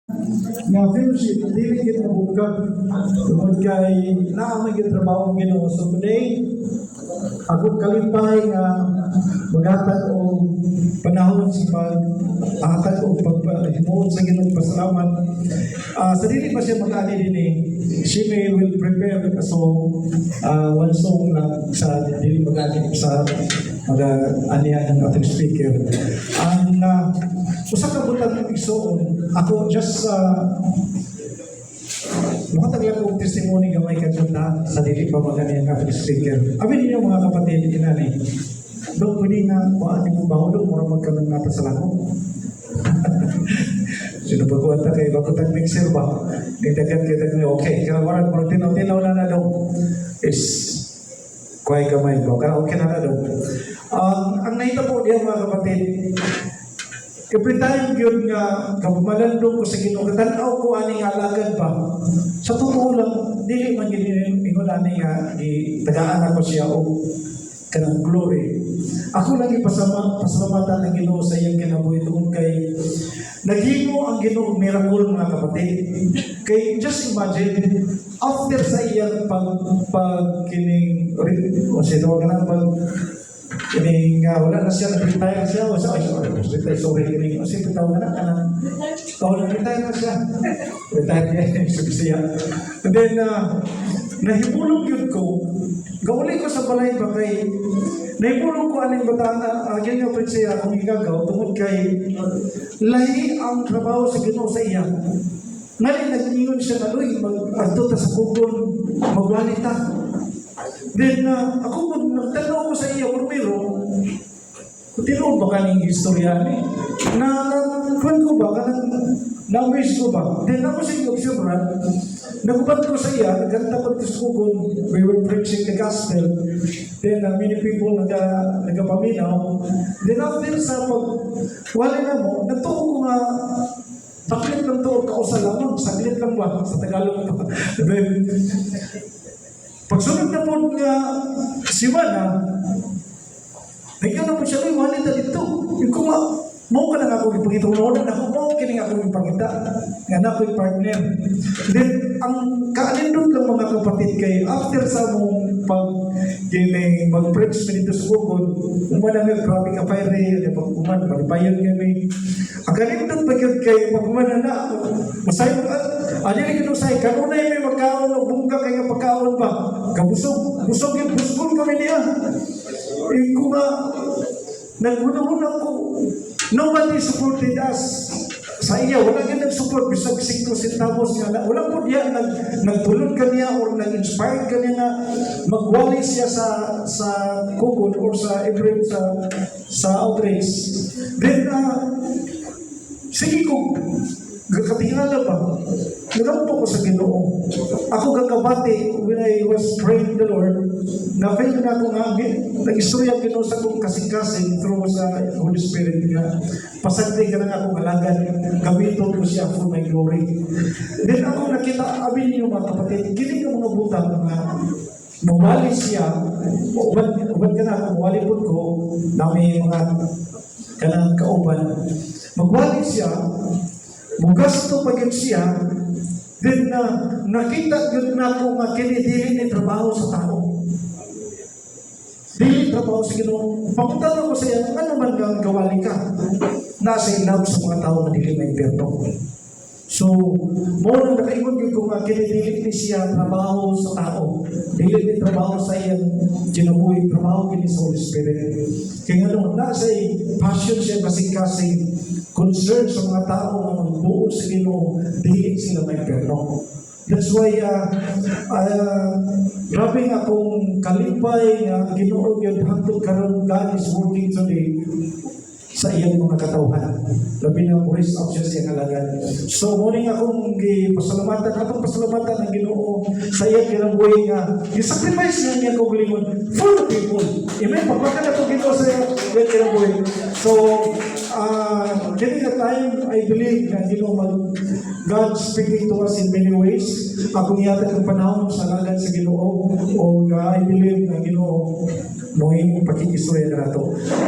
nga fellowship, dili kita bukag tungod kay naamay yung trabaho ng Ginoo. So today, ako kalipay nga maghatag o panahon sa pag-hatag o paghimuon sa Ginoo pasalamat. Sa dili pa siya mag-ani din she will prepare a song, one song lang sa dili mag-ani sa mag-anihan ng ating speaker. Ang usa ka butang ng igsoon, ako just makataglan kong testimony gamay kadto sa dili pa mag-ani ang ating speaker. Amin niyo mga kapatid, inani. Dok, pwede na kuhaan mo ba dok mura magkaroon natin sa lako? Sino ba kuhaan ta kay bakutang mixer ba? Ditagan kita kami, okay. Kaya marang tinaw-tinaw na dok is kuhay gamay ba? Kaya okay na dok. Ang nakita po diyan mga kapatid, every time yun nga kapumalandong ko sa Ginoo, katanaw ko aning alagad pa. Sa totoo lang, dili man ingon ani nga tagaan ako siya o kanang glory. Ako lang pasalamatan ng Ginoo sa iyang kinabuhi tungod kay naghimo ang Ginoo miracle mga kapatid. Kay just imagine after sa iyang pagkining o sa tawag na kining wala na siya nag-retire siya o sa sorry kining kasi tawag na kanang nag-retire na siya. Retire niya siya. And then nahibulong yun ko, gawali ko sa balay ba kay, nahibulong ko aning batana, ganyan pa siya akong igagaw, tungod kay, lahi ang trabaho sa Ginoo sa iya. Ngayon, nag-ingon siya na, mag-adto ta sa kugon, magwalita. Then, ako po, nagtanong ko sa iya, primero, tinood ba kaning istorya ni? Kwan ko ba, na-wish ko ba? Then, ako sa iyo, observan, nagubad ko sa iya, nagkanta ko sa kugon, we were preaching the gospel. Then many people nagapaminaw. Then after sa wala na mo, natuo ko nga, saklit lang to, kausa lamang, saklit lang ba, sa Tagalog pa. Then, pagsunod na po nga, siwana, nagkano po siya, wala na dito. Yung kuma, mo ka na nga akong ipangita, unauna na ako, mo ka na akong ipangita, nga na ako'y partner. Then, ang kaalindot lang mga kapatid kay, after sa mong mag-preach na dito sa Bukod, umanang grabe ka fire, pag-uman, malipayan kami. Ang kaalindot pa yun kay, pag-uman na masayang, alin yung say, kanunay may magkaon, o bungka kay nga pagkaon ba? Kabusog, busog yung busog kami niya. Kung naguna-una ko, nobody supported us. Sa iya, wala nga nag-support. Bisag 5 centavos nga. Wala po niya, nagtulog ka niya or nag-inspired ka niya na magwali siya sa kukul or sa Ibrahim sa outreach. Then, sige ko, katingala ba? Nagampo ko sa Ginoo. Ako gagabati when I was praying the Lord, na-feel na ako nga, nag-istorya Ginoo sa kong kasing-kasing through sa Holy Spirit nga. Pasagdi ka na akong alagad, gamiton ko siya for my glory. Then ako nakita, abin niyo mga kapatid, giling ka mga butang nga, mawali siya, ubad ka na ako, mawali po ko, dami mga kanang kauban, magwali siya, mugasto pa yun siya, then nakita yun na ako nga kinidili ni trabaho sa tao. Dili trabaho sa Ginoo. Papunta ko sa iya, ano man ang gawali ka? Nasa love sa mga tao na dili na impyerno. So, mo nang nakaingon yun kung kinidili ni siya trabaho sa tao. Dili ni trabaho sa iyang ginabuhi, trabaho kini sa Holy Spirit. Kaya nga nasa passion siya kasing-kasing concern sa mga tao na magbuo sa Ginoo, dili sila may perno. That's why, grabe nga akong kalipay nga Ginoo yun hangtod karon God is working today sa iyang mga katawhan. Labi na raise up siya siyang alagad. So, muling akong pasalamatan, atong pasalamatan ng Ginoo sa iyang kinabuhi nga, yung sacrifice niya niya kong lingon for the people. Amen? Pagpaka na itong Ginoo sa iyang kinabuhi. So, during the time, I believe na God speaking to us in many ways. Akong yata ng panahon sa alagad sa Ginoo, o I believe na Ginoo noong pakikistorya na ito.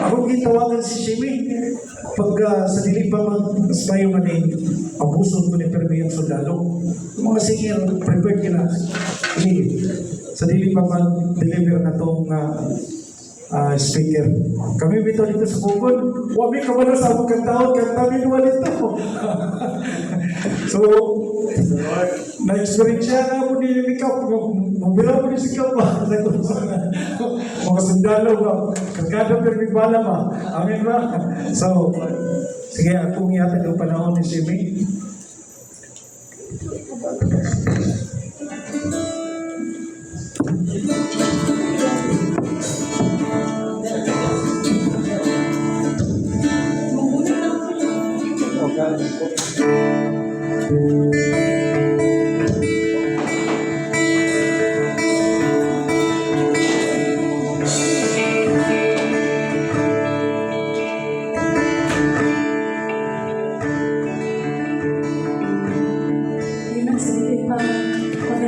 Ako gitawagan si Shimi pag sa dilig pa mag-aspire manin. abuso ko ni Permian Sundalo. Mga senior, prepared ka na. Sa dili pa mag-deliver na itong speaker. Kami bito dito sa Bukod. Wami ka ba sa among kantaon? Kantamin mo dito. So, na-experience siya na ako nililikap. Mabira mo ni si Kapa. Mga sundalo ba? Kagada permibala ba? Amin ba? So, sige, akong ihatag ang panahon ni Simi.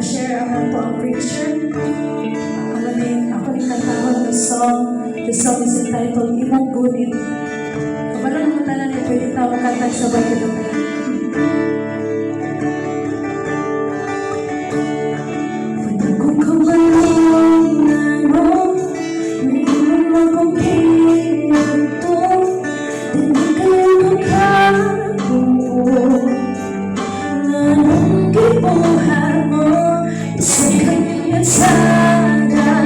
Share ang po ang preacher. Ako ni kantahan ng song. The song is entitled Imong Gunit. Kabalo naman tanan niya pwede tawag kantag sa bago naman. Kung kabalong na mo, may imong akong kinito, hindi kayo magkabuo. Anong gibuhat mo? Isang kanyang sadalan,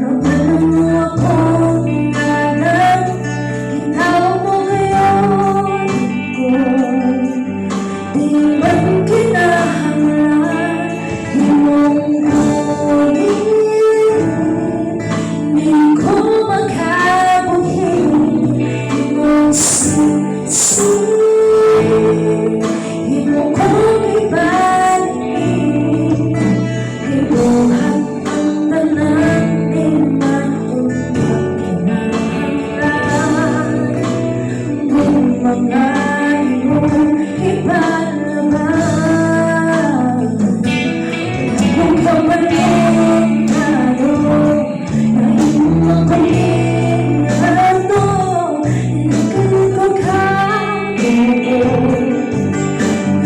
napala mo akong nanan, ginawa mo ngayon ko. Di ba't kinahanglan, imong ulit, di ko magkabuhin, imong sisi. Imo kong ibalik, ibuhat ang tanan, di mauntak kinahanglan. Kung mga imong ipalaban, kung kabalong tayo, na imong pag-ingano, hindi kayo magkabuo.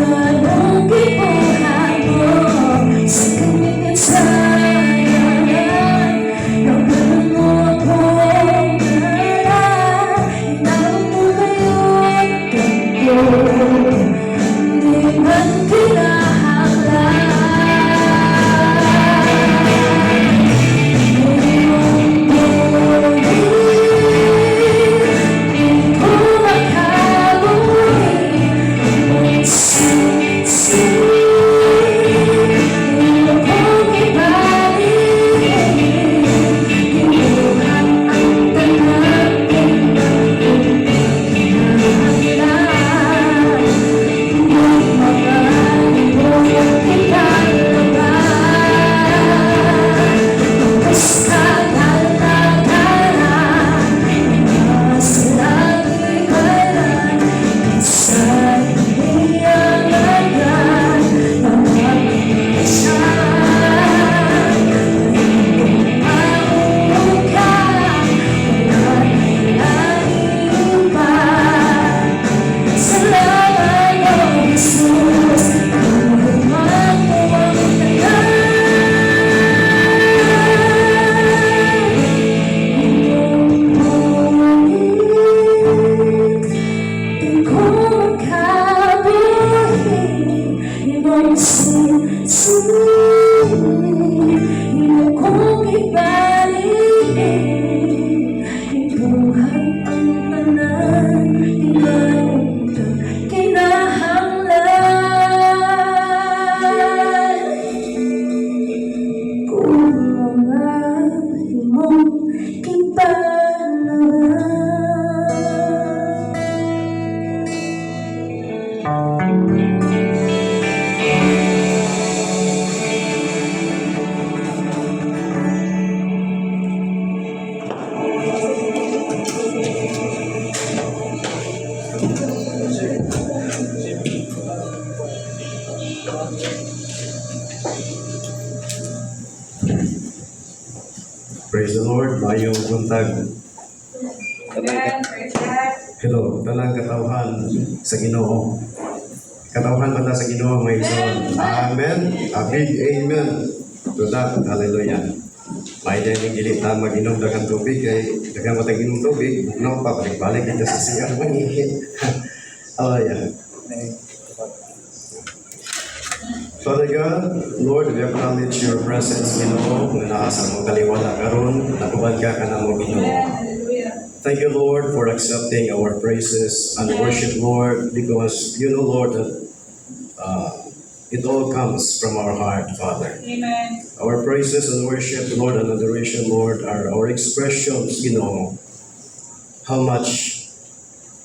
Anong gibuhat mo sa kanyang sadalan, napala mo akong nanan, ginawa mo ngayon ko. Di man kinahanglan, imong ulit, di ko makabuhin, imong sisi. Imo kong ibalik, ibuhat ang tanan, di mauntak kinahanglan. Kung mga imong ipalaban, basta lalakaran, masalagi kalan, sa iniangagan, mga pagkasan. Imong ka, wala nailalim pa. Salamat o Jesus, nahuman mo ang tanan. Imong ulit, di ko makabuhin, imong sisi. Imo kong ibalik, ibuhat ang tanan, di mauntak kinahanglan. Kung mga imong ipalaban. Praise the Lord, mayong buntag. Amen. Praise God. Hello, talang katawhan sa Ginoo. Katawhan man ta sa Ginoo mga igsoon. Amen. A big amen to that. Hallelujah. May dahil dili ta mag-inom daghang tubig kay daghang matag inom tubig, no pa balik kita sa siyang manghihit. Hallelujah. Father God, Lord, we acknowledge your presence, Ginoo, nga naa sa mong kaliwala karon, nakubad ka na mo Ginoo. Thank you, Lord, for accepting our praises and worship, Lord, because you know, Lord, that it all comes from our heart, Father. Amen. Our praises and worship, Lord, and adoration, Lord, are our expressions, how much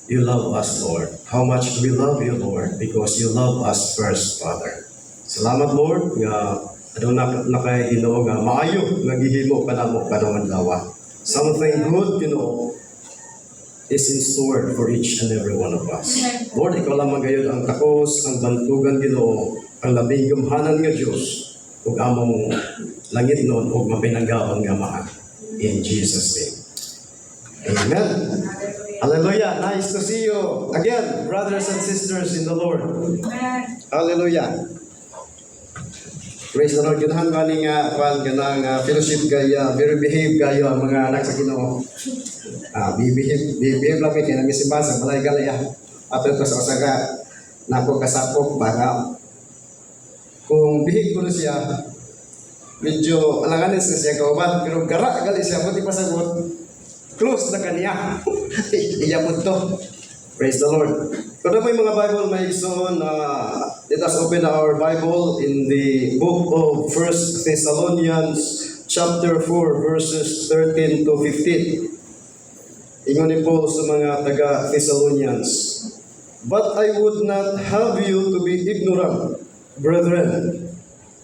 you love us, Lord. How much we love you, Lord, because you love us first, Father. Salamat, Lord, nga aduna na kay Ginoo nga maayo nga gihimo kanamo kadong adlaw. Something good, is in store for each and every one of us. Lord, ikaw lang magayod ang takos, ang bantugan, Ginoo, ang labing gumhanan nga Diyos, ug among langit noon ug mapinanggaon nga Ama. In Jesus' name. Amen. Hallelujah. Nice to see you again, brothers and sisters in the Lord. Amen. Hallelujah. Praise the Lord. Ganahan ba ni nga ganang fellowship kaya very behave kayo ang mga anak sa Ginoo. Behave lang kay nang isimba sa balay galaya. Ato to sa usaga nako kasakop para kung behave ko siya medyo alanganes na siya kauban pero gara gali siya buti pasagot close na kaniya. Iyamod to. Praise the Lord. Kung may mga Bible may igsoon, let us open our Bible in the book of 1 Thessalonians chapter 4 verses 13 to 15. Ingon ni Paul sa mga taga Thessalonians, "But I would not have you to be ignorant, brethren,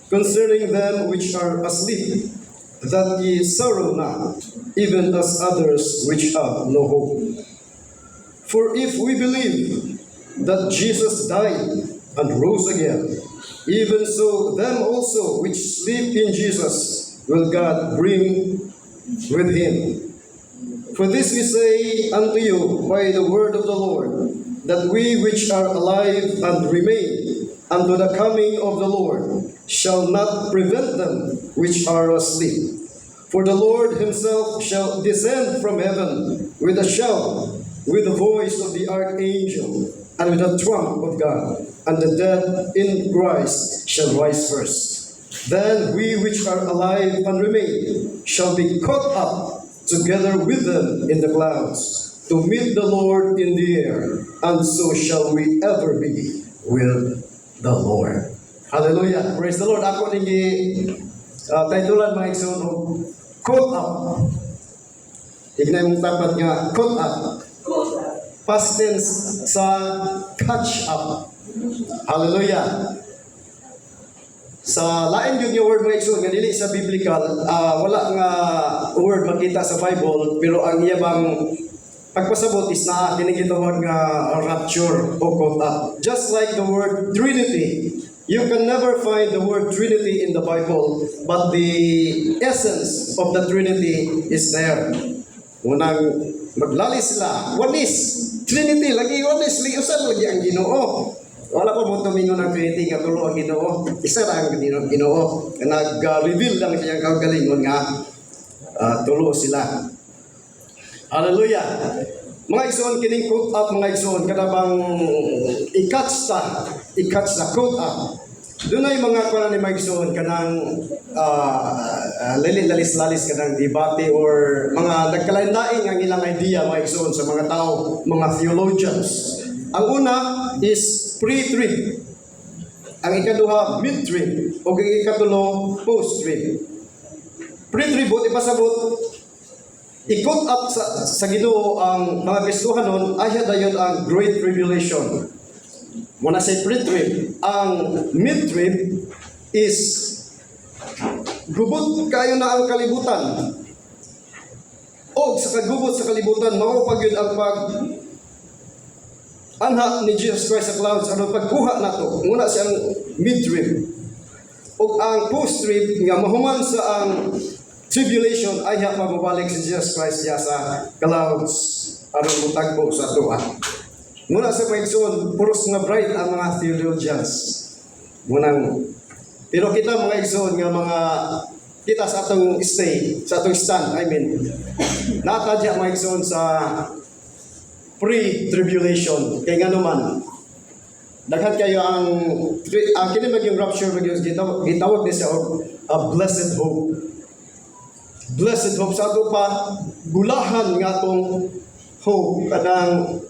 concerning them which are asleep, that ye sorrow not, even as others which have no hope. For if we believe that Jesus died and rose again, even so them also which sleep in Jesus will God bring with him. For this we say unto you by the word of the Lord, that we which are alive and remain unto the coming of the Lord shall not prevent them which are asleep. For the Lord himself shall descend from heaven with a shout, with the voice of the archangel, and with the trump of God, and the dead in Christ shall rise first. Then we which are alive and remain shall be caught up together with them in the clouds, to meet the Lord in the air, and so shall we ever be with the Lord." Hallelujah! Praise the Lord! Ako ningi titulan mga igsoon og caught up. Ignay mong tapat nga caught up. Past tense sa catch up. Hallelujah. Sa lain yung word mga igsoon nga dili sa biblical, wala nga word makita sa Bible, pero ang iya bang pagpasabot is na kinigitawag nga rapture o caught up. Just like the word Trinity, you can never find the word Trinity in the Bible, but the essence of the Trinity is there. Unang maglali sila, oneness, Trinity, lagi oneness, liusan lagi ang Ginoo. Wala pa mo tumingon ng Trinity nga tulo ang Ginoo. Isa ra ang Ginoo. Nag-reveal lang siya ang kagalingon nga tulo sila. Hallelujah. Mga igsoon kining caught up mga igsoon kadabang i-catch ta caught up. Doon ay mga kuan ni mga igsoon kanang lalis kanang debate or mga nagkalain-lain ang ilang idea mga igsoon sa mga tao, mga theologians. Ang una is pre-trib. Ang ikaduha mid-trib o ang ikatulo post-trib. Pre-trib ipasabot i-caught up sa Ginoo ang mga Kristohanon nun ay dayon ang Great Tribulation. Muna sa pre-trib, ang mid-trib is gubot kayo na ang kalibutan. O sa kagubot sa kalibutan, maupag yun ang anha ni Jesus Christ sa clouds, ano pagkuha na to. Muna siyang mid-trib. O ang post-trib, nga mahuman sa ang tribulation, ay mababalik si Jesus Christ siya sa clouds, anong mutagpo sa tuwa. Muna sa mga igsoon, puros nga bright ang mga theologians. Munang, pero kita mga igsoon nga mga kita sa atong stand, natadya mga igsoon sa pre-tribulation. Kaya nga naman, daghan kayo ang kini maging rapture maging gitawag ni siya a blessed hope. Blessed hope sa ato pa gulahan nga atong hope kanang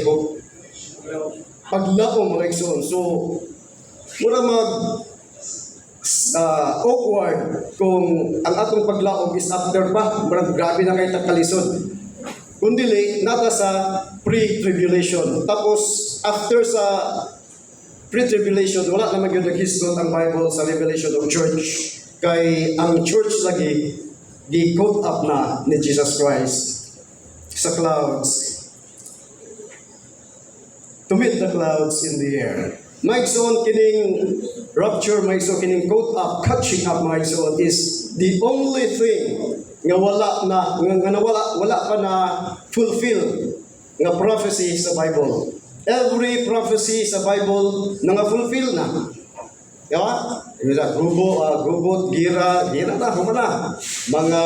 hope. Paglaom mga igsoon. So mura mag awkward kung ang atong paglaom is after pa. Murag grabe na kay takalisod. Kundili nata sa pre-tribulation. Tapos after sa pre-tribulation, wala naman yung nag-hisgot ang Bible sa revelation of church. Kay ang church lagi, di-caught up na ni Jesus Christ sa clouds. To meet the clouds in the air. Maigsoon kining rapture, maigsoon kining caught up, catching up maigsoon is the only thing nga wala pa na fulfill nga prophecy sa Bible. Every prophecy sa Bible nga-fulfill na. Diba? Gubo, gira na, humana. Mga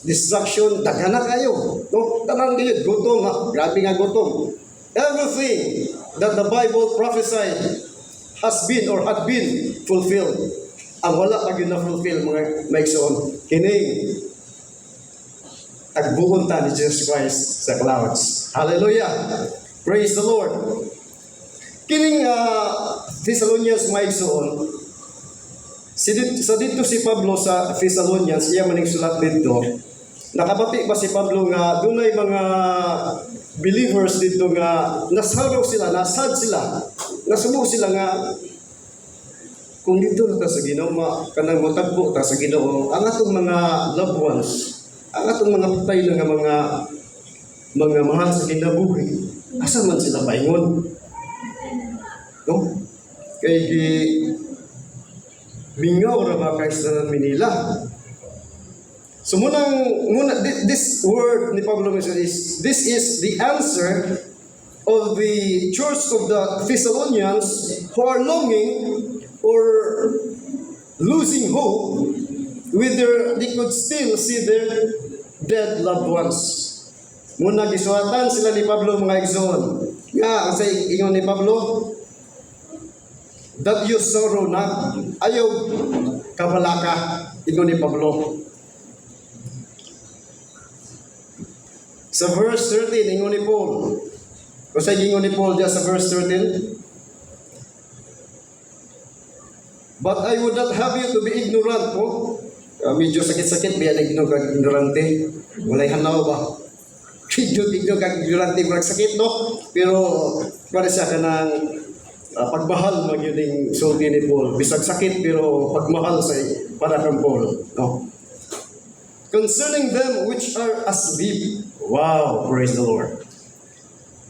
destruction, daga na kayo. No? Tanang gilid, gutom, grabe nga gutom. Everything that the Bible prophesied has been or had been fulfilled. Ang wala pag yun na-fulfill, mga maigsoon, kining tagbuon ta ni Jesus Christ sa clouds. Hallelujah! Praise the Lord. Kining Thessalonians maigsoon, sa dito si Pablo sa Thessalonians, iya maning sulat dito, nakabati ba si Pablo nga dunay mga believers dito nga nasaraw sila, nasad sila, nasubo sila nga kung dito ta sa Ginoo kanang motagbo ta sa Ginoo ang atong mga loved ones, ang atong mga patay na nga mga mahal sa kinabuhi, asa man sila paingon? No? Kay mingaw ra ba kay sa Manila. So this word ni Pablo is this is the answer of the church of the Thessalonians who are longing or losing hope they could still see their dead loved ones. Muna gisuhatan sila ni Pablo mga igsoon. Nga ang sa ingon ni Pablo, that you sorrow not, ayaw kabalaka, ingon ni Pablo. Sa verse 13, ingon ni Paul. Kung sa ingon ni Paul dyan sa verse 13, but I would not have you to be ignorant po. Medyo sakit-sakit, biya na ignorante. Walay hanaw ba? Medyo ignorante, marag sakit, no? Pero, para siya ka ng pagmahal magyuning sulti ni Paul. Bisag sakit, pero pagmahal sa para kang Paul. No? Concerning them which are asleep. Wow, praise the Lord.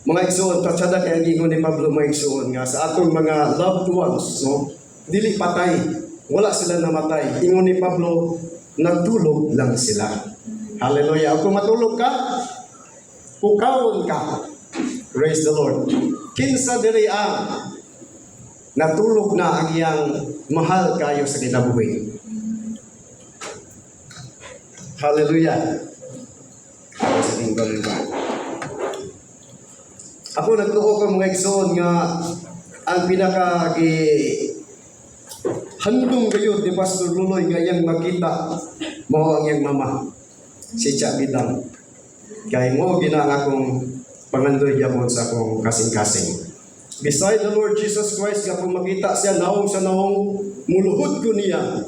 Mga igsoon, tatsada kaya gingon ni Pablo mga igsoon nga sa atong mga loved ones, no? Dili patay, wala sila namatay. Ingon ni Pablo, nagtulog lang sila. Hallelujah. Kung matulog ka, pukawon ka. Praise the Lord. Kinsa diri ang natulog na ang iyang mahal kayo sa kinabuhi. Hallelujah. Ako nagtuo ko mga igsoon nga ang pinaka handong kayo ni Pastor Luloy nga iyang makita mo ang iyang mama si Cha Bidang. Kaya mo ginang akong pangandoy yapon sa akong kasing-kasing. Beside the Lord Jesus Christ, kapag makita siya naong sa naong, muluhod ko niya.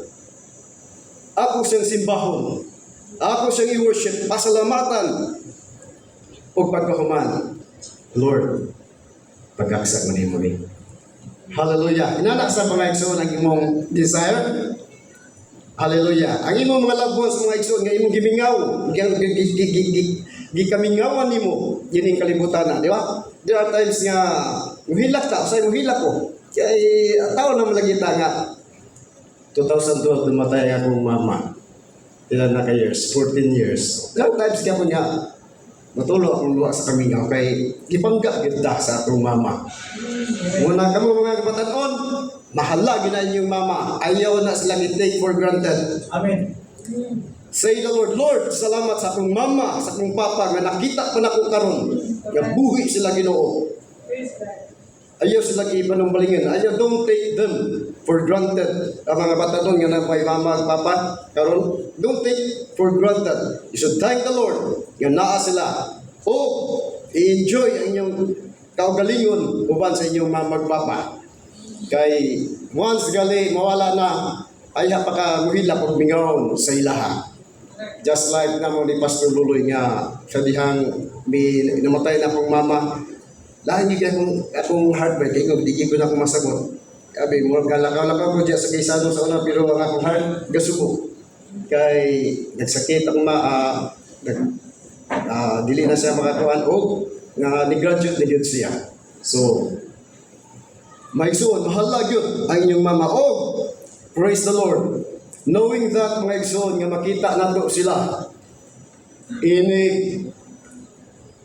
Ako siyang simbahon. Ako siyang i-worship, pasalamatan. O pagkahuman, Lord, pagkaksak mo niyo mo ni. Hallelujah. Inana sa mga igsoon ang imong desire. Hallelujah. Ang imong mga loved ones, mga igsoon, nga imong gimingaw, gikamingawan nimo, yun yung kalibutan na, di ba? There are times nga, muhilak ta, usay muhilak ko. Kaya, tao na malagita nga, 2012, dumatay akong mama. Ilan na ka years? 14 years. There are times nga po nga, Matulo akong luwa sa kamingaw kay gipangga kita sa atong mama. Muna kamo mga kabatanon, mahala gina inyong mama. Ayaw na sila i-take for granted. Amen. Say the Lord, Lord, salamat sa akong mama, sa akong papa nga nakita ko na ko karon. Nga buhi sila Ginoo. Ayaw sila ipanumbalingan. Ayaw, don't take them for granted. Ang mga bata doon nga na may mama at papa karon, don't take for granted. You should thank the Lord nga naa sila. O i-enjoy ang inyong kaugalingon uban sa inyong mama at papa. Kay once gali mawala na, ay pa ka muhila pag mingaon sa ilaha. Just like na mo ni Pastor Luloy nga sa dihang may namatay na akong mama, lahat yung akong heartbreak, kaya di ko na akong masagot. Sabi, murag galakaw-lakaw ko dyan sa kaysano sa una, pero ang akong heart, gasubo. Kay nagsakit ang dili na siya makatuan o nga ni-graduate na yun siya. So, maigsoon, mahala yun ang inyong mama. Oh, praise the Lord. Knowing that, mga igsoon, nga makita nato sila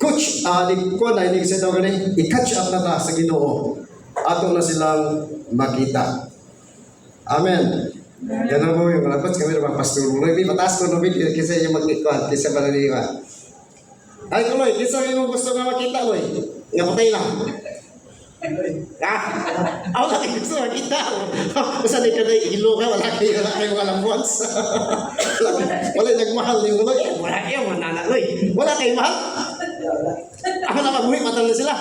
coach, i-catch up na ta sa Ginoo. Ato na silang makita. Amen. Yan po yung malapot kami ng mga pastor. May mataas ko no video kasi yung magkikuan, kisa ba naniwa. Ay, Kuloy, kisa yung gusto nga makita, Loy. Nga patay lang. Ako lang gusto makita. Basta na ka ilo ka, wala kayo walang buwans. Wala nagmahal yung Kuloy. Wala kayo, manana, Loy. Wala kayo mahal. Ako na mabuhi, matang na sila.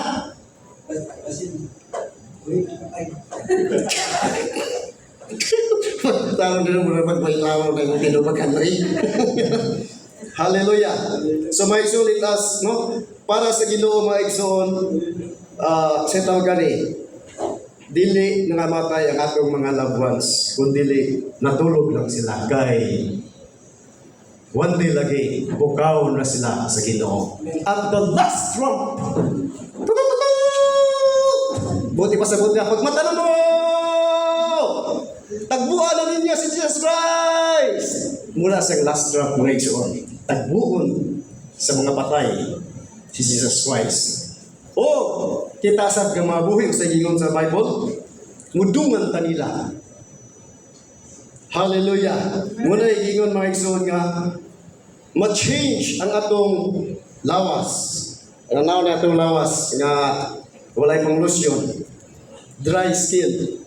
Tawag na muna magmailaw na yung kinubagan rin. Hallelujah. So may sulit as, no? Para sa Ginoo mga igsoon, sa tawagan dili nangamatay ang atong mga loved ones, kundi natulog lang sila. Kay one day lagi, bukaw na sila sa Ginoo. At the last trump, buti pa sa buti na pagmata na mo! Tagbuan na ninyo si Jesus Christ! Mula sa last trump mga igsoon, tagbuon sa mga patay si Jesus Christ. O, kita sab nga mga buhi sa gingon sa Bible, mudungan ta nila. Hallelujah. Muna igingon mga igsoon nga, ma-change ang atong lawas. Ano na atong lawas nga walay pang lotion. Dry skin.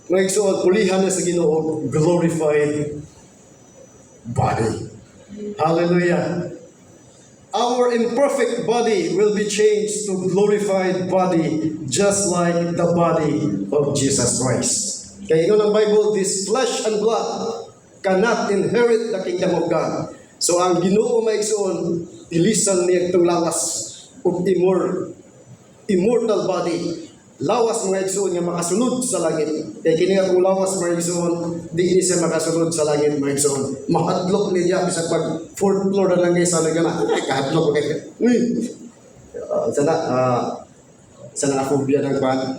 Mga igsoon, pulihan na sa Ginoo, glorified body. Hallelujah. Our imperfect body will be changed to glorified body just like the body of Jesus Christ. Kaya ingon ang Bible, this flesh and blood cannot inherit the kingdom of God. So ang Ginoo maigsoon, ilisan niya itong lawas of immortal body. Lawas mga igsoon nga makasunod sa langit. Kaya kini akong lawas mga igsoon, di ini siya makasunod sa langit mga igsoon. Mahadlok niya bisa pag 4th floor na lang kayo sa nagana. Kahadlok ko kayo. Sana phobia ng ban.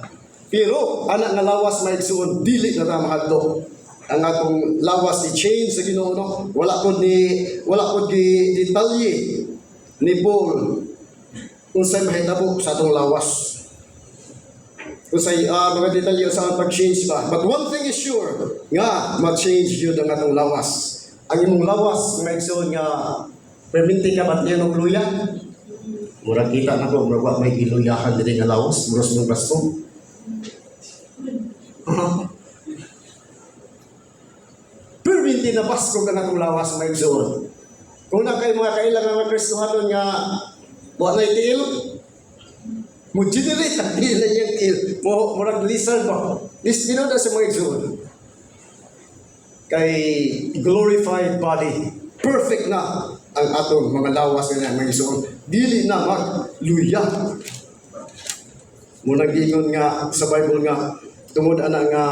Pero anak nga lawas mga igsoon, dili na ta mahadlok. Ang atong lawas ni change sa Ginoo, no? Wala ko di detalye ni Paul kung saan mahitabo sa atong lawas. Kung sa mga detalye sa pag-change ba. But one thing is sure, nga mag-change yun ang atong lawas. Ang imong lawas, may igsoon nga perminti ka ba't yan ang luya? Murag kita na ko, murag may iluyahan din nga lawas, muros mong basto. Perminti na basto ka na kong lawas, may igsoon. Kung na kayo mga kailangan mga Kristohanon nga buwan na itiil, mo-generate ang nila yung il. Murag lizard ba? Listino na sa mga igsoon. Kay glorified body, perfect na ang atong mga lawas nga mga igsoon. Dili na magluya. Muna gingon nga sa Bible nga, tungod ana nga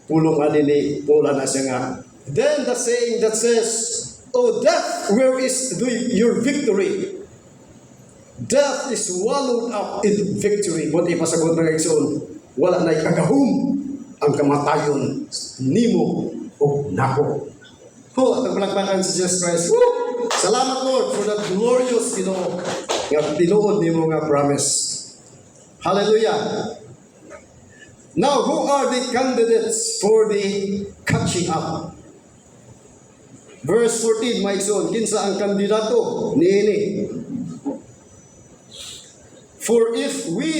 pulong ani ni Paul na siya nga. Then the saying that says, "O death, where is your victory?" Death is swallowed up in victory. Buti pasagot ng igsoon, wala na ikagahom ang kamatayon nimo o nako. Ho, at ang palakpakan si Jesus Christ. Woo! Salamat Lord for that glorious Ginoo nga tinuod nimo nga promise. Hallelujah. Now, who are the candidates for the catching up? Verse 14, maigsoon, kinsa ang kandidato niini? For if we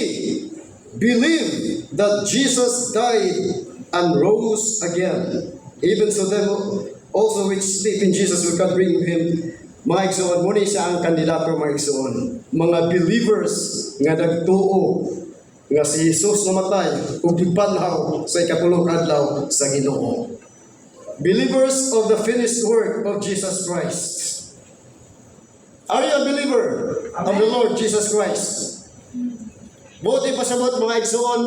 believe that Jesus died and rose again, even so them also which sleep in Jesus will God bring him. Maigsoon, muna siya ang kandidato, maigsoon. Mga believers nga nagtuo nga si Jesus namatay ug gibanhaw sa ikatulong adlaw sa Ginoo. Believers of the finished work of Jesus Christ. Are you a believer of the Lord Jesus Christ? Buti pasabot mga igsoon,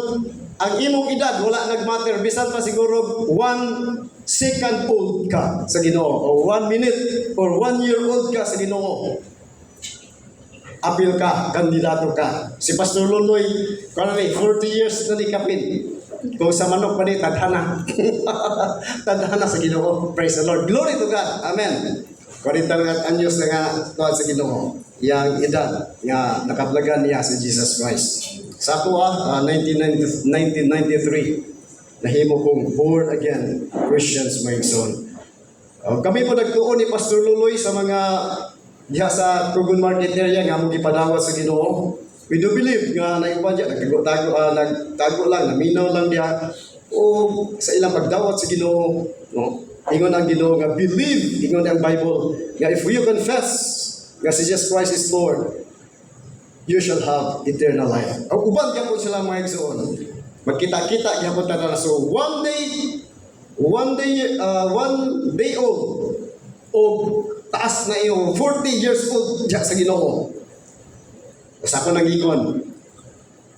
ang imong edad wala nagmatter, bisan pa siguro 1 second old ka sa Ginoo, o 1 minute or 1 year old ka sa Ginoo. Apil ka, kandidato ka. Si Pastor Luloy, 40 years na ni kapin. Kung sa manok pa ni, tadhana. Tadhana sa Ginoo. Praise the Lord. Glory to God. Amen. 40 anyos na nga tuwan sa Ginoo. Yang edad nga nakablagan niya si Jesus Christ. Sa ako 1993, nahimo kong born again Christians, my son. Kami po nagtuon ni Pastor Luloy sa mga diha sa Tugon Market area nga mong ipadawat sa Ginoo. We do believe nga naiba diya nagtago lang, naminaw lang diya o sa ilang pagdawat sa Ginoo, no? Ingon ang Ginoo nga believe, ingon ang Bible nga if you confess nga si Jesus Christ is Lord, you shall have eternal life. Ang uban gyapon sila mga igsoon. Magkita-kita gyapon ta na. So one day old o taas na iyo 40 years old diya sa Ginoo. Basta ko nag-ikon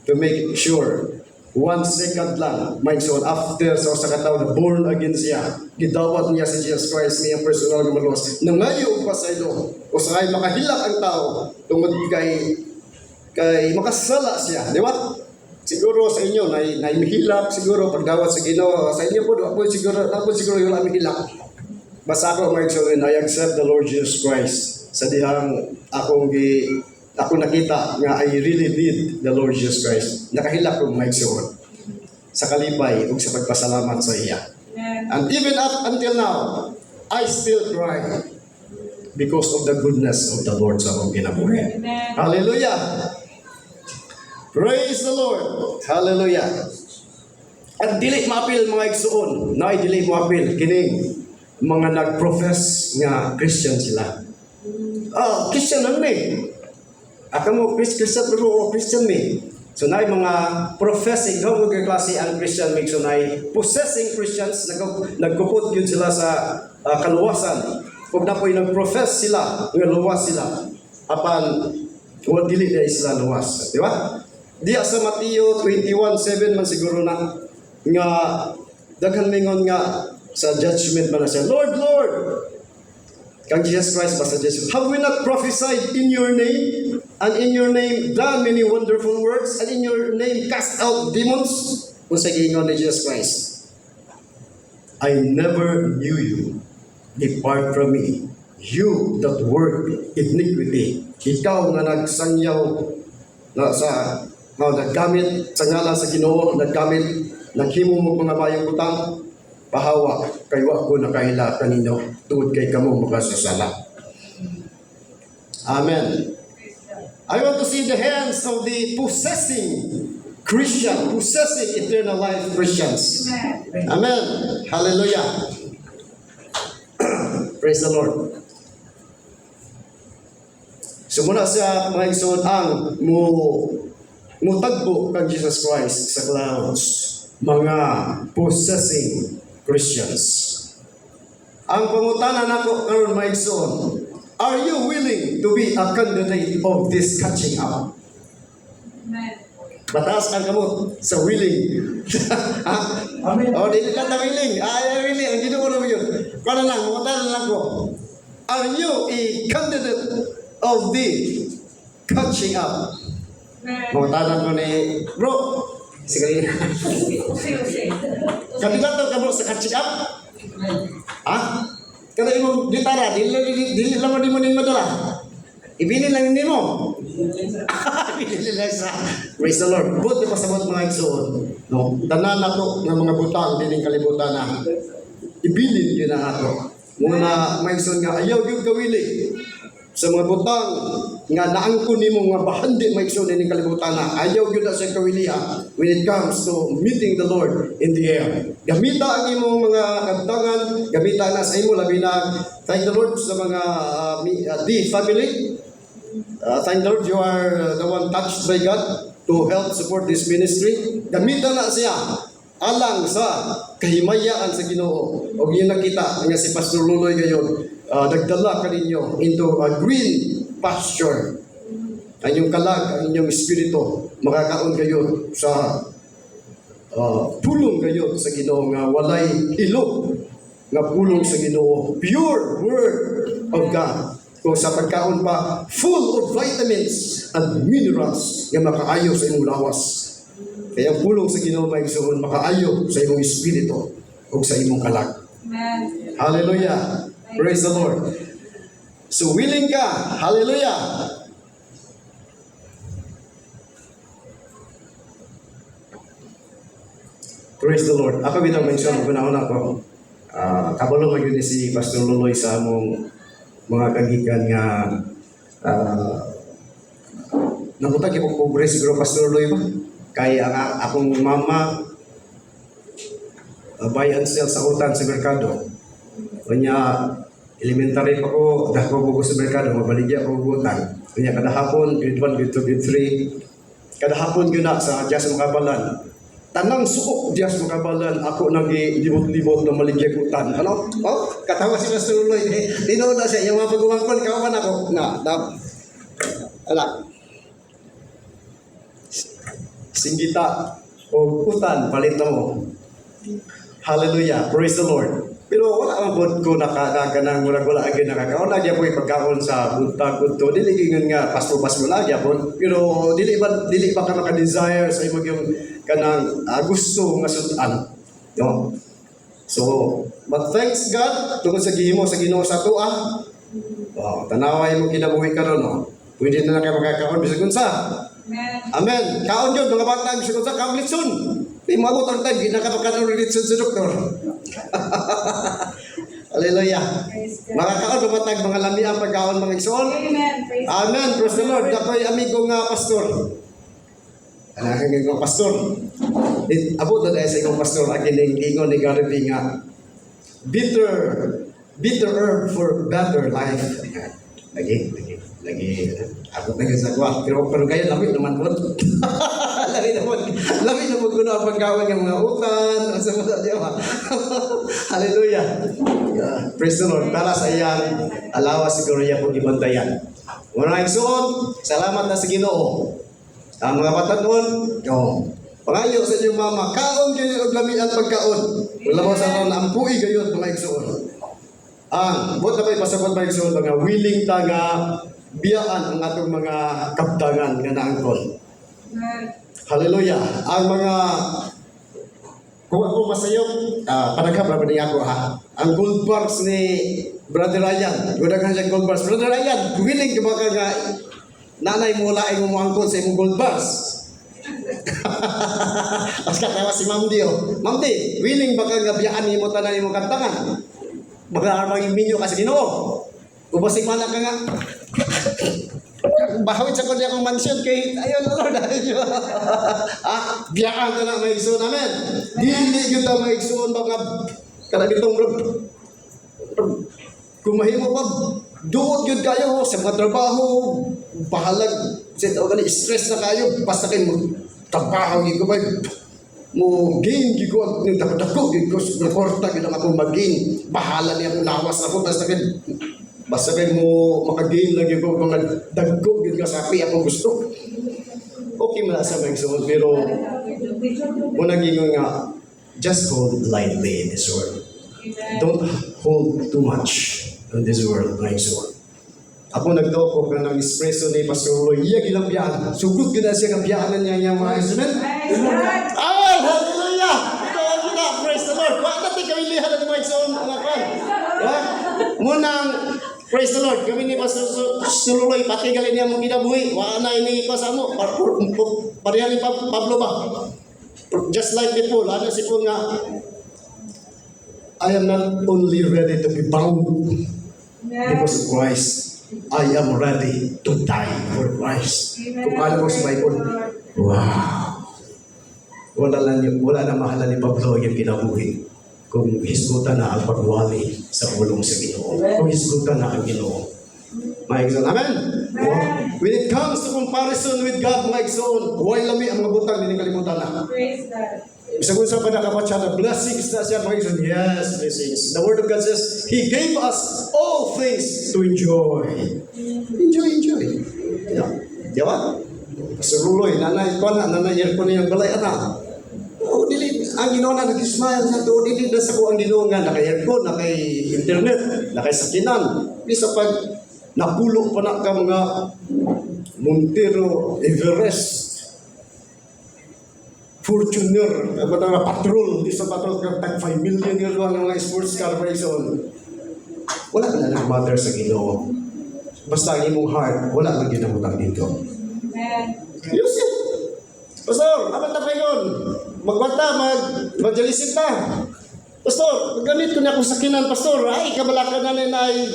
to make sure 1 second lang, my son, after sa usa ka tawo born again siya, gidawat niya si Jesus Christ niya personal nga maluwas. Nangayo pa sa ilo, usahay makahilak ang tao tungod kay makasala siya, di ba? Siguro sa inyo na imihilak siguro pagdawat sa Ginoo, sa inyo po ako siguro yung imihilak. Basta ako mga igsoon, I accept the Lord Jesus Christ sa dihang ako nakita nga I really need the Lord Jesus Christ. Nakahilak ko mga igsoon sa kalipay ug sa pagpasalamat sa iya. And even up until now, I still cry because of the goodness of the Lord sa akong kinabuhi. Hallelujah! Praise the Lord! Hallelujah! At dili maapil mga igsoon, na dili maapil kining mga nag-profess nga Christian sila. Christian lang ni. Ako mo Christian pero Christian ni. So na mga professing ng mga klase ang Christian mix, so na possessing Christians nagkupot yun sila sa kaluwasan. Kung na po nag-profess sila, nga luwas sila, apan dili na sila luwas. Di ba? Diya sa Mateo 21:7 man siguro na nga daghan mingon nga sa judgment man na siya, Lord, Lord, kang Jesus Christ basta Jesus, have we not prophesied in your name, and in your name done many wonderful works, and in your name cast out demons? Kung sa gingon ni Jesus Christ, I never knew you. Depart from me, you that work iniquity. Ikaw na nagsangyaw na sa naggamit sa ngalan sa Ginoo, naghimo mo mga mayong utang, pahawa kay wa ko nakahila kanino tuod kay kamo makasasala. Amen. I want to see the hands of the possessing Christian, possessing eternal life Christians. Amen. Hallelujah. Praise the Lord. Sumuna sa mga igsoon ang mutagbo kang Jesus Christ sa clouds, mga possessing Christians. Ang pangutana nako karon mga igsoon, are you willing to be a candidate of this catching up? Bataas ang kamot sa willing. Amen. O, di ka na willing. Willing. Ang ginoo na yun. Kaya lang, mangutana lang ko, are you a candidate of the catching up? Mangutana ko ni, bro, sige. Kandidato ka mo sa catching up? Ha? Kada imo mo gitara, dili lang mo di mo ning madala. Ibili lang hindi mo. Ibili lang sa praise the Lord. Buti pasabot mga igsoon. No? Tanan nato ng mga butang dining kalibutan na ibilin yun na ato. Muna mga igsoon nga ayaw yung kawili sa mga butang nga naangkon nimo nga bahandi mga igsoon dining kalibutan na ayaw yun na sa kawiliha when it comes to meeting the Lord in the air. Gamita ang imong mga kabtangan, gamita na sa imo labi na thank the Lord sa mga the family. Thank the Lord you are the one touched by God to help support this ministry. Gamitan na siya alang sa kahimayaan sa Ginoo. Og yun nakita nga si Pastor Luloy ngayon, nagdala ka ninyo into a green pasture. Ang inyong kalag, ang inyong espiritu, makakaon kayo sa pulong kayo sa Ginoo nga walay hilo nga pulong sa Ginoo. Pure word of God. Kung sa pagkaon pa, full of vitamins and minerals nga makaayo sa imong lawas. Kaya ang pulong sa Ginoo maigsoon makaayo sa imong espiritu o sa imong kalag. Amen. Hallelujah. Praise the Lord. So willing ka. Hallelujah. Praise the Lord. Ako bitang mention una-una ko. Kabalo magyud ni si Pastor Luloy sa among mga kagikan nga napunta kay ko pobre siguro Pastor Luloy ba? Kay ang akong mama buy and sell sa utan sa merkado. Kanya elementary pa ko, dahil ko sa merkado, mabaligya ko utan. Kanya kada hapon, grade 1, grade 2, grade 3, kada hapon yun na sa Diyas Makabalan. Tanang suko Diyas Makabalan, ako nag-libot-libot na maligya utan. Ano? Oh, katawa si Pastor Luloy. Tinood na siya, yung mga pag-umangkon, kawaman ako. Singgita o utan, palit mo. Hallelujah. Praise the Lord. Pero wala ang bod ko nakakaganang wala agad nakakaon na po pagkaon sa buntag kunto dili gingon nga pasto-pasto na gyapon pero dili ba ka maka-desire sa imong yung kanang gusto nga sudan no. So but thanks God tungod sa gihimo sa Ginoo sa tuwa. Tanaway mo kinabuhi karon no. Pwede na kayo makakaon bisag unsa. Amen. Kaon yun, mga bata, bisag unsa kaon litson. Di magot ang time, ginakapakaon litson sa doktor. Hallelujah. Makakaon pamatag mga lamiang pagkaon mga igsoon. Amen. Praise the Lord. Dakoy amigo nga pastor. Anak ng pastor. Abot na dahil sa ikong pastor ang ingon ni Gary V nga bitter herb for better life. Lagi. Abot na sa kwa. Pero kayo lamig naman po. Lamig naman ko na ang pagkawan ng mga utan. Sa mga diyawa. Hallelujah. Praise the Lord. Para sa iyan, alawa siguro niya po ibantayan. Mga igsoon, salamat na sa Ginoo. Ang mga patanon, pangayo sa inyong mama, kaon kayo og lami at pagkaon. Wala mo sa ron ang puig gayon mga igsoon. Buot na pa'y pasabot mga igsoon, mga willing ta nga biyaan ang atong mga kaptangan nga naangkon. Hallelujah. Ang mga kung ako masayok, panagkabra ba niya ako ha? Ang gold bars ni Brother Ryan, gudagan siya gold bars. Brother Ryan, willing ka ba ka nga nanay mo laing mo angkon sa imong gold bars? As katawa si Ma'am Dio. Ma'am Di, willing ba ka nga biyaan mo tanan imong kaptangan? Maglaramang minyo kasi Ginoo. Ubasig man ka nga. Bahawit sa kundi akong mansion kay ayun Lord. Biyaan ka na maigsoon namin. Dili kita maigsoon mga kanagitong kung mahimo pa duot yun kayo sa mga trabaho bahalag stress na kayo basta kayo magtrabaho ko ba mo gain gigo ng dako gigo sa porta gid ako mag-gain bahala niya kung lawas ako basta kayo mo maka-gain lagi ko mga dagko gid nga sapi ako gusto okay man sa mga so pero mo naging nga just hold lightly in this world. Don't hold too much in this world, my soul. Ako nagdoko ka ng espresso ni Pastor Roy. Iya gilang biyaan. Sugod ko na siya ng biyaanan niya yung mga instrument. Amen! Hallelujah! Ito ang gina. Praise the Lord. Wala natin kawilihan ng mga instrument. Mo munang praise the Lord. Kami ni Pastor Sululoy, pati galing niya mong ginabuhi. Wala na ini ko sa mo. Pareha ni Pablo ba? Just like the Paul. Ano si Paul nga? I am not only ready to be bound because of Christ. I am ready to die for Christ. Kung ano mo sa Bible. Wow. Wala na mahala ni Pablo yung kinabuhi. Kung hisgutan na ang pagwali sa ulong sa Ginoo. Kung hisgutan na ang Ginoo. Mga igsoon. Amen? When it comes to comparison with God, mga igsoon, huwag lami ang mga butang, hindi kalimutan na. Praise God. Isang unsa pa nakapat siya na blessings na siya, mga igsoon. Yes, blessings. The Word of God says, He gave us all things to enjoy. Enjoy. Yeah. Di ba? Pastor Ruloy, nanay ko na, nanay ko na yung balay, anak. Oh, dili ang Ginoo na nag-smile sa to, dili na sa ko ang Ginoo nga naka-aircon, naka-internet, naka-sakinan. Bisa pag napulo pa na ka mga Montero, Everest, Fortuner, mga patrol, isa pa to tag 5 million yung mga sports car racing. Wala ka na nag-matter sa Ginoo. Basta ang imong heart, wala lang ginamutang dito. Use it. Pastor, apat na pa yun. Magwanta, magjalisin ta. Pastor, gamit ko na akong sakinan, Pastor. Ay, kabalakan na rin ay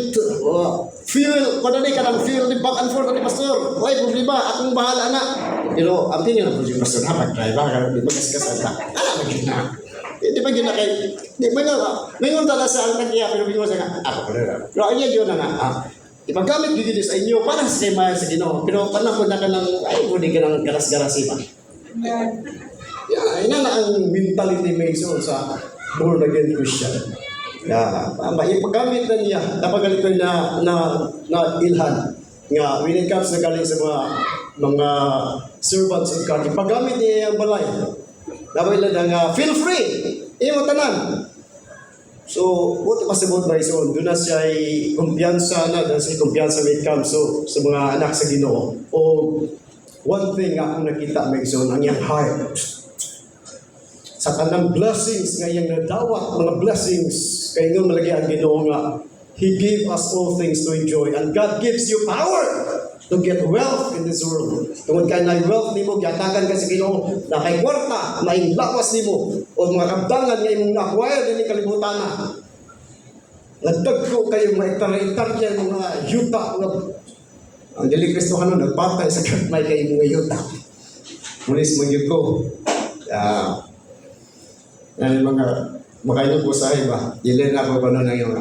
fuel, padali ka ng fuel, back and forth ni Pastor. Ay, problema, akong bahala na. Pero, ang tingin na po si Pastor, drive ka, di ba kaskasan ka? Magiging na. Di ba gina kay, di ba nga, ngayon tala sa ang nagya, pero bigyan mo sa ako pa rin. Pero ayun yun na nga, ipagamit din sa inyo, para sa kayo mahal sa Ginoo. Pero panahon na ka ng, ay, hindi ka ng garas-garasi pa. Yan na ang mentality mason sa born again Christian. Ipagamit na niya, napagali ko na ilhan nga when it comes na galing sa mga servants of God, ipagamit niya yung balay. Dapat lang nga, feel free, imo tanan. So, what possible ba ison? Doon na siya ay kumpiyansa na, doon siya kumpiyansa when it comes sa mga anak sa Ginoo. O one thing akong nakita may ison, ang iyang heart. Sa tanang blessings nga iyang nadawat, mga blessings, kaya nga malagi ang Ginoo nga, He gave us all things to enjoy. And God gives you power to get wealth in this world. Tungod kay na wealth nimo, gyatagan ka sa Ginoo, na kay kwarta, na lawas nimo, o mga kabdangan nga imong acquire din kalibutan na. Nagdagko kayo mga itar-itar mga yuta, ang dili Kristohano nagpatay sa katmay kay mga yuta. Mulis magyud ko. Mga makainong usahay ba? Dili na ako ba na yung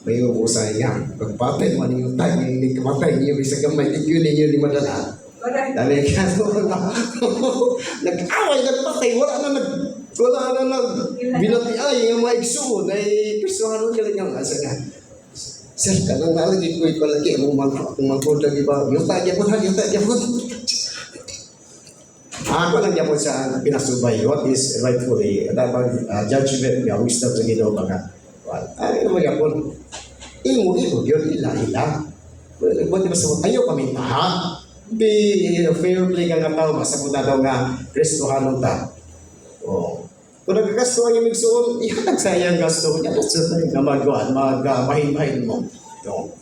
may usahay nga. Pagpatay mo yung tayo, hindi kamatay niyo isa gamay, yun ninyo di madala. Dali ka nag-away, nagpatay, wala na binatiay yung mga igsoon ay Kristohano nila niyang asa nga. Sir, ka nang nalagay ko lagi, kung magpunta iba, yung tayo po. Ako lang yapon sa pinasubay, what is rightfully, dapat judgment nga, wisdom sa Ginoo mga. Ano mo yapon? Imo, yun, ila. Buti ba sa ayaw paminta, ha? Fair play ka nga tao, masabot na daw nga, Kristohanon ta. Kung nagkagasto ang imig suon, ihatag sa iyang gasto, nga mahin-mahin mo.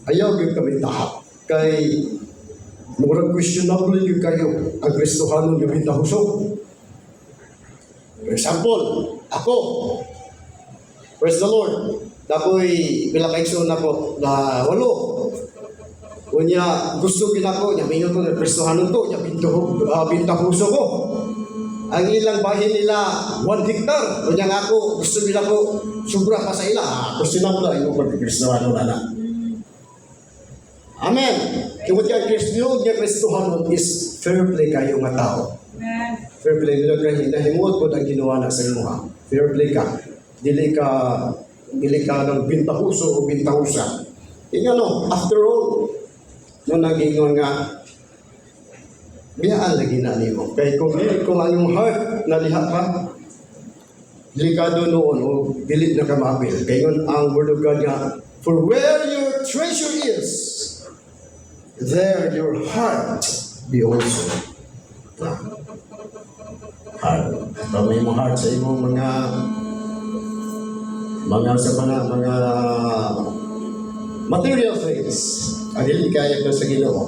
Ayaw yung paminta, ha? Kay murag questionable yung kayo ang Kristohanon yung hintahusok. For example, ako, praise the Lord, ako'y pilakaigsoon ako na 8. Kunya, gusto pinako, niya mingo ko ng Kristohanon to, niya bintahuso ko. Ang ilang bahin nila, 1 hektar. Kunya nga ako, gusto pinako, sobra pa sa ila. Questionable yung pag-Kristohanon na. Amen. Kung kaya Kristohanon is fair play kayo nga tao. Fair play. Nahimuot ko ang ginawa na sa imuha. Fair play ka. Dili ka ng bintahuso o bintahusa. After all, nung nag-ingon nga, biyaan lagi na nimo. Kaya kung ang iyong heart naliha ka, delikado noon o dilit na kamabil. Kaya ang Word of God nga, for where your treasure is, there your heart be also. Heart. May mong heart sa imong mga material things, dili kaya ko sa Ginoo.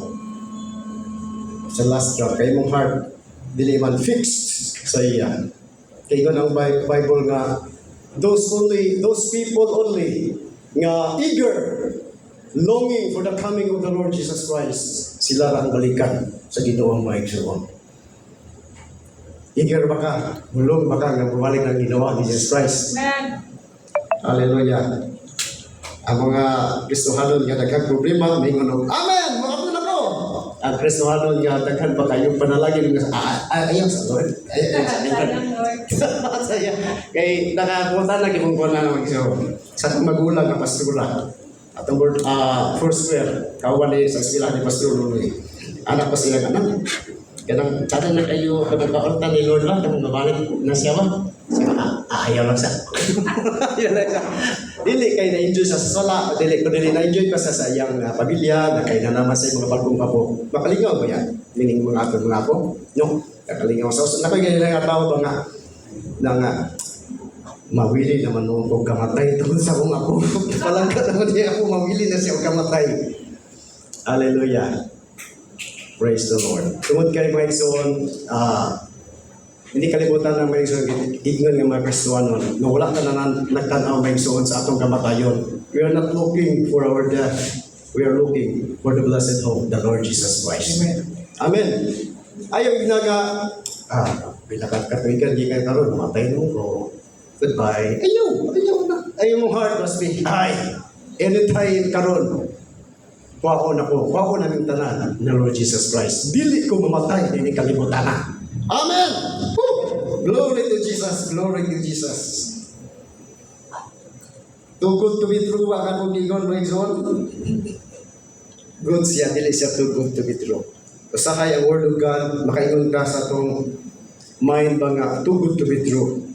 Sa last drop, kay mong heart, dili man fixed sa iya. Kaya yun ang Bible nga, those people only, nga eager, longing for the coming of the Lord Jesus Christ, sila lang balikan sa Ginoo ang maigsuon. Eager ba ka? Mulong ba ka nga bumalik ng ginawa ni Jesus Christ? Amen. Hallelujah. Ang mga Kristohanon nga daghang problema, may ngunong, Amen! Makapun ako! Ang Kristohanon nga daghang pa kayong panalangin ayaw sa Lord. Ayaw sa Lord. Saya. Kay nakapunta na gimong ko na mag-iso. Sa itong magulang na pastura. At ang word, Foursquare, kawan ni sa eskwela ni Pastor Luloy. Anak pa sila kanan. Kanang tatan na kayo nagkaorta ni Lord lang, kung mabalik na siya ba? Siya ayaw lang siya. Ayaw lang siya. Dili kayo na-enjoy sa sala, dili na-enjoy pa sa iyang pamilya, na kayo na naman sa mga bagong kapo. Makalingaw ba yan? Meaning mga ato mga apo? No? Kakalingaw sa uso. Nakoy ganyan nga tao ba nga? Na nga, mawili naman noon kong kamatay. Tungkol sa akong apo. Palangka naman niya ako, mawili na siya kamatay. Hallelujah. Praise the Lord. Tungod kay mga igsoon, hindi kalibutan ng mga igsoon, iingon ng mga Kristohanon, na wala ka na nagtanaw mga igsoon sa atong kamatayon. We are not looking for our death. We are looking for the blessed hope, the Lord Jesus Christ. Amen. Amen. Ayaw ginaga, bilakat katuigan, di kayo karoon, matay nung ko. Goodbye. Ayaw na. Ayaw mong heart must be high. Anytime karoon. Kuha ko naming tanan na Lord Jesus Christ. Dili ko mamatay, hindi kalimutan na. Amen! Woo! Glory to Jesus, glory to Jesus. Too good to be true, ang akong gigon, my son. Good siya, dili siya too good to be true. Usahay ang word of God, makaingon ka sa itong mind ba nga, too good to be true.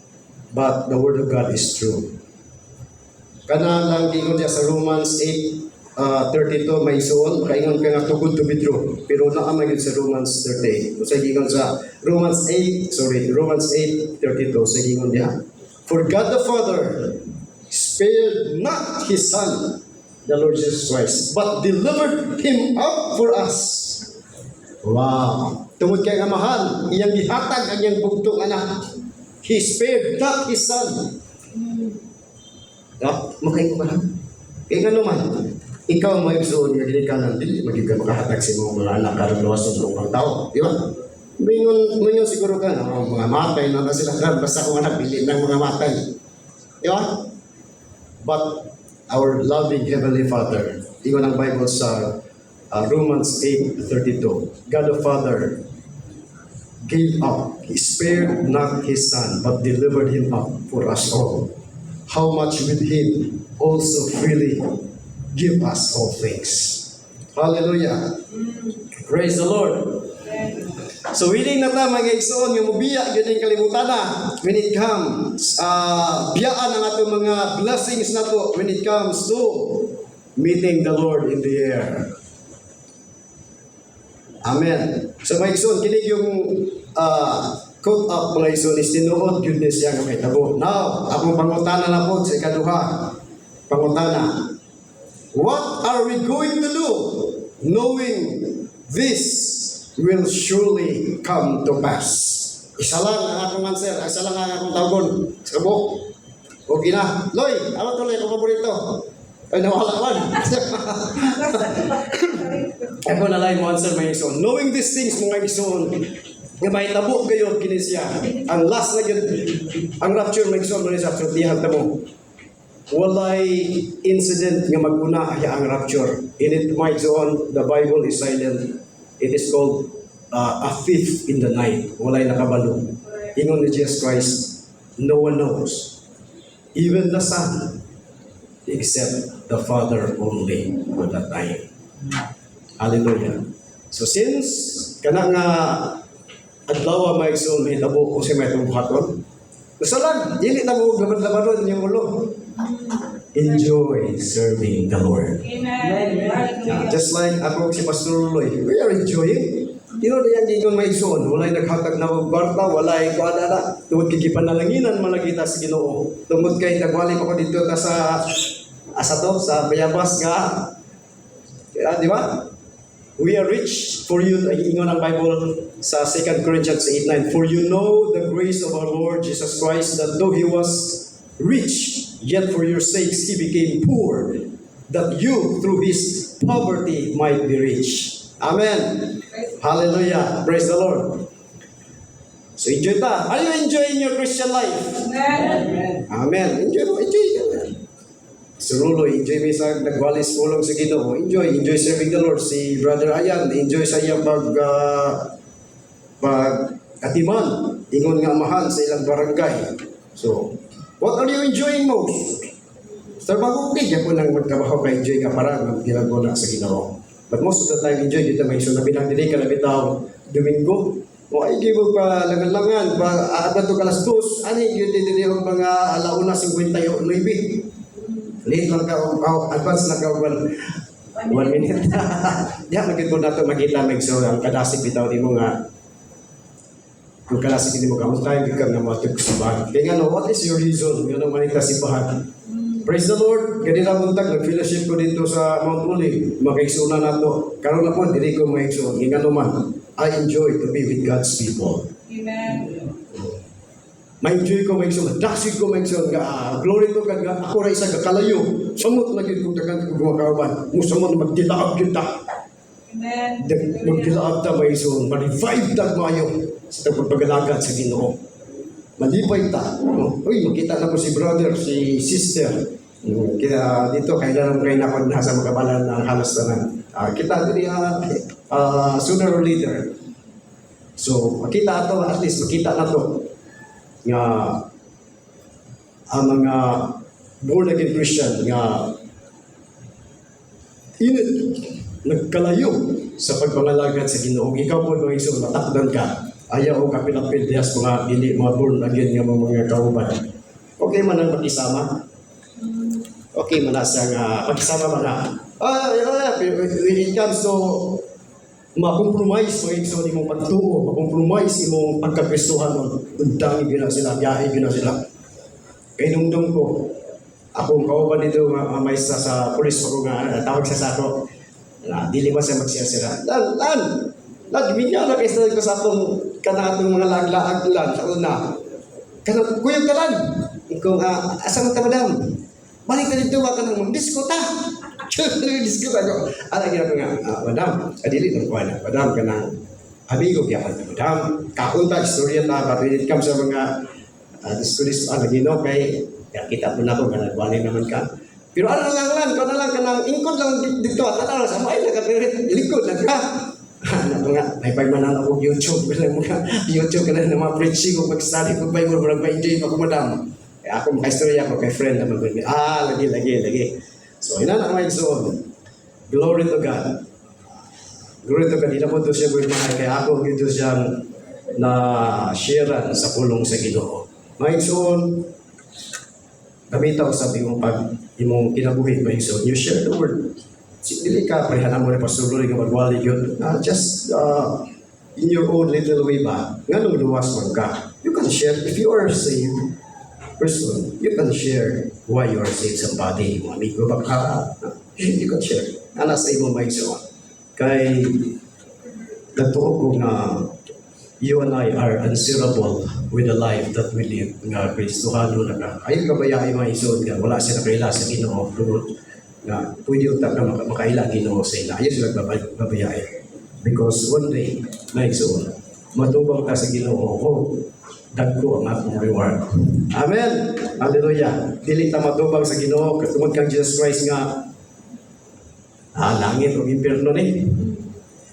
But the word of God is true. Kana lang gigon niya sa Romans 8:32 may suon, kaingon ka nga too good to be true. Pero naamay yun sa Romans 38. So gigon sa Romans 8:32, so gigon niya. For God the Father spared not His Son, the Lord Jesus Christ, but delivered Him up for us. Wow! Tungod kay amahan, iyang gihatag ang iyang bugtong anak. He spared not His Son. Makaingon ka lang. Kaya nga naman, ikaw may gusto nga gini ka ng dili, magiging makahatag sa mga anak karong luwas ng mga tao. Di ba? Mingon siguro ka na mga matay na sila kan basta kung anak pili ng mga matay. Di ba? But our loving Heavenly Father, ingon ang Bible sa Romans 8:32, God the Father gave up. He spared not His Son, but delivered Him up for us all. How much will He also freely give us all things? Hallelujah. Praise the Lord. So willing na ta mga igsoon yung mubiya ganing kalibutan na when it comes biyaan ang ato mga blessings na to when it comes to meeting the Lord in the air. Amen. So mga igsoon kinig yung quote up mga igsoon is tinuod goodness yang may tabo. Now, akong pangutana na po sa ikaduha. Pangutana. What are we going to do knowing this will surely come to pass? Isa lang ang akong answer. Isa lang ang akong tawagon. Sa kabuk. Okay na. Loy, ano tuloy ang paborito? Ay, nawala man. Ako na lang mo answer mga ison. Knowing these things mga ison, nga may tabo kayo kinisya. Ang last na yun, ang rapture mga ison, mga ison, tihan tamo. Walay incident nga maguna ay ang rapture. In it might zone, the Bible is silent. It is called a thief in the night. Walay nakabalo. Ingon ni Jesus Christ, no one knows. Even the Son, except the Father only for that time. Hallelujah. So since kana nga adlaw may igsoon may tabo ko si may buhaton. Masalan, dili na mo laban-labanon yung ulo. Enjoy serving the Lord. Amen. Just like ako si Pastor Luloy, we are enjoying. You know, diyan gingon may igsoon, walay naghatag na barta, walay kuada na. Tungod kay gipanalaginan malagita sa Ginoo. Tungod kay nagwali ako dito ta sa asa to sa bayabas nga di ba? We are rich for you, ingon ang Bible sa 2 Corinthians 8:9. For you know the grace of our Lord Jesus Christ, that though He was rich, yet for your sakes He became poor, that you through His poverty might be rich. Amen. Hallelujah. Praise the Lord. So enjoy ta. Are you enjoying your Christian life? Amen. Amen. Enjoy mo. Enjoy. Si Rulo, enjoy mo sa nagwalis pulong sa Ginoo. Enjoy serving the Lord. Si Brother Ayan, enjoy sa iyang pag-atiman. Ingon nga amahan sa ilang barangay. So, what are you enjoying most? Sa bagong kaya po nang magtrabaho ka, enjoy ka para magkilaguna sa Ginoo. But most of the time, enjoy dito may iso na pinagdili ka na bitaw Domingo. O ay di mo pa langan-langan, pa aabot to kalas dos, ani yun din yung mga alauna 59. Late lang ka, advance na ka 1 minute. Diya, magkita na ito, makita so ang kadasig bitaw di mo nga, kung kadasig di mo ka, kung tayo bigyan na matug sa bahan. Kaya nga, what is your reason? Yun ang manita si bahan. Praise the Lord. Ganito ang buntag, nag-fellowship ko dito sa Mount Olive. Makaisuna na ito. Karoon na po, hindi ko makaisuna. Nga naman, I enjoy to be with God's people. Amen. Ma-enjoy ko makaisuna. Dasig ko makaisuna. Glory to God. Ako rin isa kakalayo. Samot na kung dagan ko gumakawan. Musamot magdilaab kita. Amen. Magdilaab ta makaisuna. Ma-revive ta mayo sa pagpagalagat sa Ginoo. Malipay ta. Uy, makita na po si brother, si sister. Kaya dito, kailan kayo na nasa magabalan ng halos tanan. Kita din sooner or later. So, makita ito, at least makita na ito nga ang mga born again Christian nga nagkalayo sa pagpangalagad sa Ginoo. Ikaw po mga iso, matakdan ka. Ayaw o kapilapil diyas mga dili, mga born again nga mga kauban. Okay man ang mag-isama? Okay man na siya nga mag-isama man na. When it comes to ma-compromise mo iso ni mong pagtuo, ma-compromise imong pagkakristuhan nun, undangi gina sila, biyahe gina sila. Kay nungdong ko, akong kauban dito may isa sa pulis ko nga tawag sa sako, dili ba siya magsiyasira. Nagminyo na kayo sa atong kanatong mga laglaag lang sa una. Kuyog ka lang. Kung asa mo ta madam? Balik ka dito, waka nang mag-disco ta. Disco ta ko. Ala gina ko nga, madam, adili ng kuha na. Madam, ka nang amigo kaya ka. Madam, kaunta, istorya ta. But when it comes sa mga disco, gino kay kita po na ko, nagwalay naman ka. Pero ano lang, kung na lang ka nang ingkod lang dito. At ano, sa mga ilagay, ilikod lang ka. Ano nga, may pagmanan ako YouTube ka lang mga YouTube ka lang ng mga preaching kung mag-study kung Bible mo nagpa-enjoy ako madam. Kaya ako makaistorya ako kay friend naman ko. Lagi. So, ina na may so glory to God. Glory to God. Ina po ito siya buhay kaya ako dito siyang na-sharean sa pulong sa Ginoo. May so gamitaw sabi mo pag imong kinabuhi may so you share the word. Dili ka parehan mo ni Pastor Lori nga magwali yun. Just in your own little way ba? Nga nung luwas man ka. You can share, if you are saved person, you can share why you are saved somebody. Mga amigo ba ka? You can share. Ana sa imo may so. Kay nagtuog ko nga you and I are answerable with the life that we live. Nga Kristohano na ka. Ayaw ka ba yaay mga isod nga wala siya nakaila sa Ginoo. Na pwede yung taka makaila Ginoo sa ila. Ayaw sila babayain. Because one day, na igsoon, matubang ta sa Ginoo, dagko ang akong reward. Amen! Hallelujah! Dili ta matubang sa Ginoo, katungod kang Jesus Christ nga, langit o impyerno ni.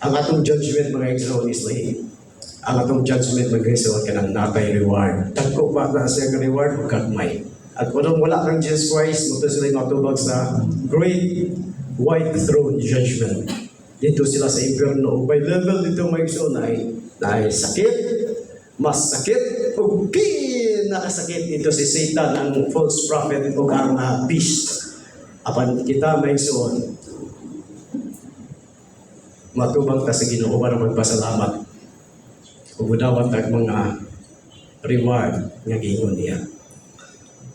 Ang atong judgment mga igsoon is lahi. Ang atong judgment mga igsoon ka ng nakay reward. Dagko ba na siya ka reward? Kagmay. At kung wala kang Jesus Christ, muto sila matubag sa great white throne judgment. Dito sila sa impyerno. By level dito may gusto na ay sakit, mas sakit, o nakasakit dito si Satan, ang false prophet o ang beast. Apan kita may gusto, matubag ta sa Ginoo para magpasalamat. Kung budawat ang mga reward nga gingon niya.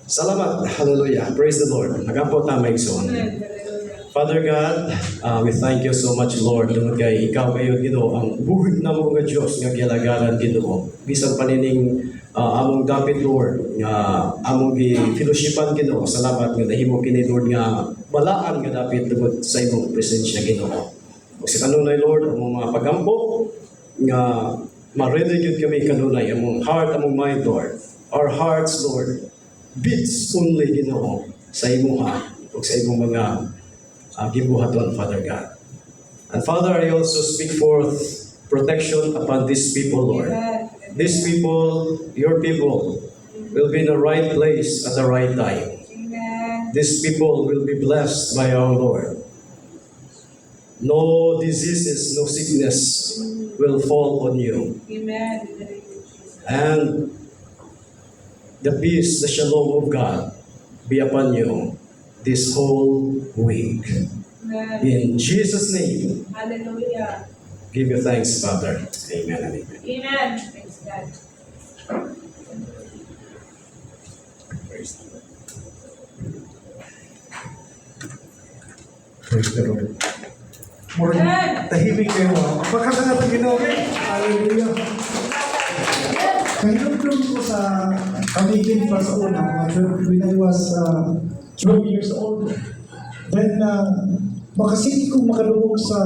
Salamat. Hallelujah. Praise the Lord. Nagapo ta may igsoon. Father God, we thank you so much, Lord. Tungod kay ikaw kayo Ginoo ang buhig na mo nga Dios nga gilagaran Ginoo. Bisan panining among dapit Lord nga among gi-fellowshipan Ginoo. Salamat nga nahimo kini Lord nga balaan nga dapit tungod sa imong presensya Ginoo. Ug sa kanunay Lord among mga pagampo nga ma-ready gyud kami kanunay among heart among mind Lord. Our hearts Lord beats only Ginoo sa imuha ug sa imong mga gibuhaton, Father God. And Father, I also speak forth protection upon these people, Lord. These people, your people, will be in the right place at the right time. These people will be blessed by our Lord. No diseases, no sickness will fall on you. And the peace, the shalom of God be upon you this whole week. In Jesus' name, Hallelujah. give you thanks, Father. Amen and amen. Amen. Thanks God. Praise the Lord. Praise the Lord. More tahimik kayo. Pagkasa natin Ginoo. Hallelujah. Kahinumdum ko sa kamigin pa sa una, when I was 12 years old. Then, makasiti kong makalubog sa